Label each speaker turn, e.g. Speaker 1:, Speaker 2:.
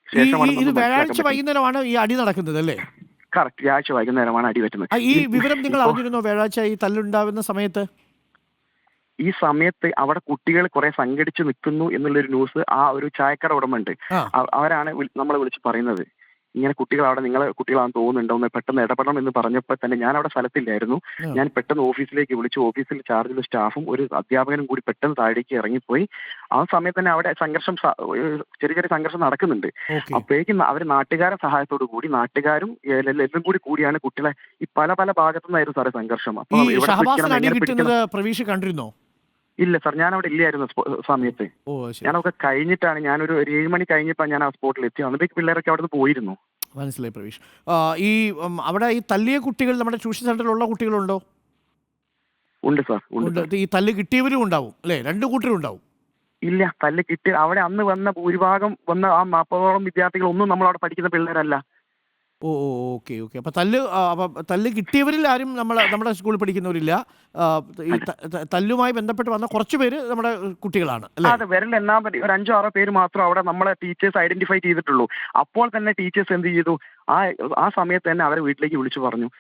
Speaker 1: ഇത്
Speaker 2: ശേഷമാണെന്നൊന്നും മനസ്സിലാക്കാൻ
Speaker 1: വ്യാഴാഴ്ച
Speaker 2: പറ്റും.
Speaker 1: വൈകുന്നേരമാണ് ഈ അടി നടക്കുന്നത് അല്ലേ?
Speaker 2: കറക്റ്റ്, വ്യാഴാഴ്ച വൈകുന്നേരമാണ് അടി പറ്റുന്നത്.
Speaker 1: ഈ വിവരം നിങ്ങൾ അറിഞ്ഞിരുന്നോ വ്യാഴാഴ്ച ഈ തല്ലുണ്ടാവുന്ന സമയത്ത്?
Speaker 2: ഈ സമയത്ത് അവിടെ കുട്ടികൾ കുറെ സംഘടിച്ച് നിൽക്കുന്നു എന്നുള്ളൊരു ന്യൂസ് ആ ഒരു ചായക്കട ഉടമ ഉണ്ട്, അവരാണ് നമ്മളെ വിളിച്ച് പറയുന്നത്. ഇങ്ങനെ കുട്ടികൾ അവിടെ നിങ്ങളെ കുട്ടികളാണെന്ന് തോന്നുന്നുണ്ടോ, ഒന്ന് പെട്ടെന്ന് ഇടപെടണം എന്ന് പറഞ്ഞപ്പോൾ തന്നെ ഞാൻ അവിടെ സ്ഥലത്തില്ലായിരുന്നു. ഞാൻ പെട്ടെന്ന് ഓഫീസിലേക്ക് വിളിച്ചു. ഓഫീസിൽ ചാർജുള്ള സ്റ്റാഫും ഒരു അധ്യാപകനും കൂടി പെട്ടെന്ന് താഴേക്ക് ഇറങ്ങിപ്പോയി. ആ സമയത്ത് തന്നെ അവിടെ ചെറിയ ചെറിയ സംഘർഷം നടക്കുന്നുണ്ട്. അപ്പോഴേക്കും അവർ നാട്ടുകാരുടെ സഹായത്തോടു കൂടി, നാട്ടുകാരും എല്ലാം കൂടിയാണ് കുട്ടികളെ ഈ പല പല ഭാഗത്തുനിന്നായിരുന്നു സാറേ സംഘർഷം.
Speaker 1: പ്രവീഷ് കണ്ടിരുന്നോ?
Speaker 2: ഇല്ല സാർ, ഞാൻ അവിടെ ഇല്ലായിരുന്നു സമയത്ത്. ഞാനൊക്കെ കഴിഞ്ഞിട്ടാണ്, ഞാനൊരു 7 മണി കഴിഞ്ഞപ്പോൾ ഞാൻ ആ സ്പോട്ടിൽ എത്തി. അന്നത്തേക്ക് പിള്ളേരൊക്കെ അവിടെ നിന്ന് പോയിരുന്നു.
Speaker 1: മനസ്സിലായി പ്രവീഷ്. ഈ അവിടെ ഈ തല്ലിയ കുട്ടികൾ നമ്മുടെ ട്യൂഷൻ സെന്ററിലുള്ള കുട്ടികളുണ്ടോ?
Speaker 2: ഉണ്ട് സാർ, ഉണ്ട്.
Speaker 1: ഈ തല്ല് കിട്ടിയവരും ഉണ്ടാവും അല്ലേ? 2 കൂട്ടരും ഉണ്ടാവും.
Speaker 2: ഇല്ല, തല്ല് കിട്ടിയ അവിടെ അന്ന് വന്ന ഭൂരിഭാഗം വന്ന ആ 40ഓളം വിദ്യാർത്ഥികൾ ഒന്നും നമ്മളവിടെ പഠിക്കുന്ന പിള്ളേരല്ല.
Speaker 1: ഓക്കെ. അപ്പൊ തല്ല് കിട്ടിയവരിൽ ആരും നമ്മുടെ സ്കൂളിൽ പഠിക്കുന്നവരില്ല. ഈ തല്ലുമായി ബന്ധപ്പെട്ട് വന്ന കുറച്ച് പേര് നമ്മുടെ കുട്ടികളാണ് അല്ലേ?
Speaker 2: അതെ, വിരലെണ്ണാൻ പറ്റി ഒരു 5-6 പേര് മാത്രം അവിടെ നമ്മളെ ടീച്ചേഴ്സ് ഐഡന്റിഫൈ ചെയ്തിട്ടുള്ളൂ. അപ്പോൾ തന്നെ ടീച്ചേഴ്സ് എന്ത് ചെയ്തു, ആ സമയത്ത് തന്നെ അവരെ വീട്ടിലേക്ക് വിളിച്ചു പറഞ്ഞു,